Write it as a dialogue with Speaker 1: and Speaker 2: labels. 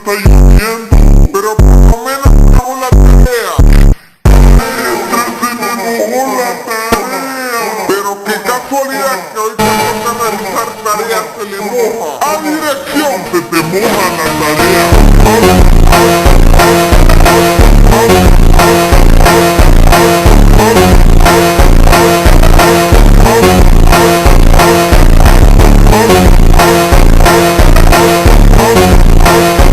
Speaker 1: está lloviendo, pero por lo menos hago la tarea. Se me mojó la tarea. Pero qué casualidad que hoy cuando toca realizar tareas se le moja. A dirección se te moja la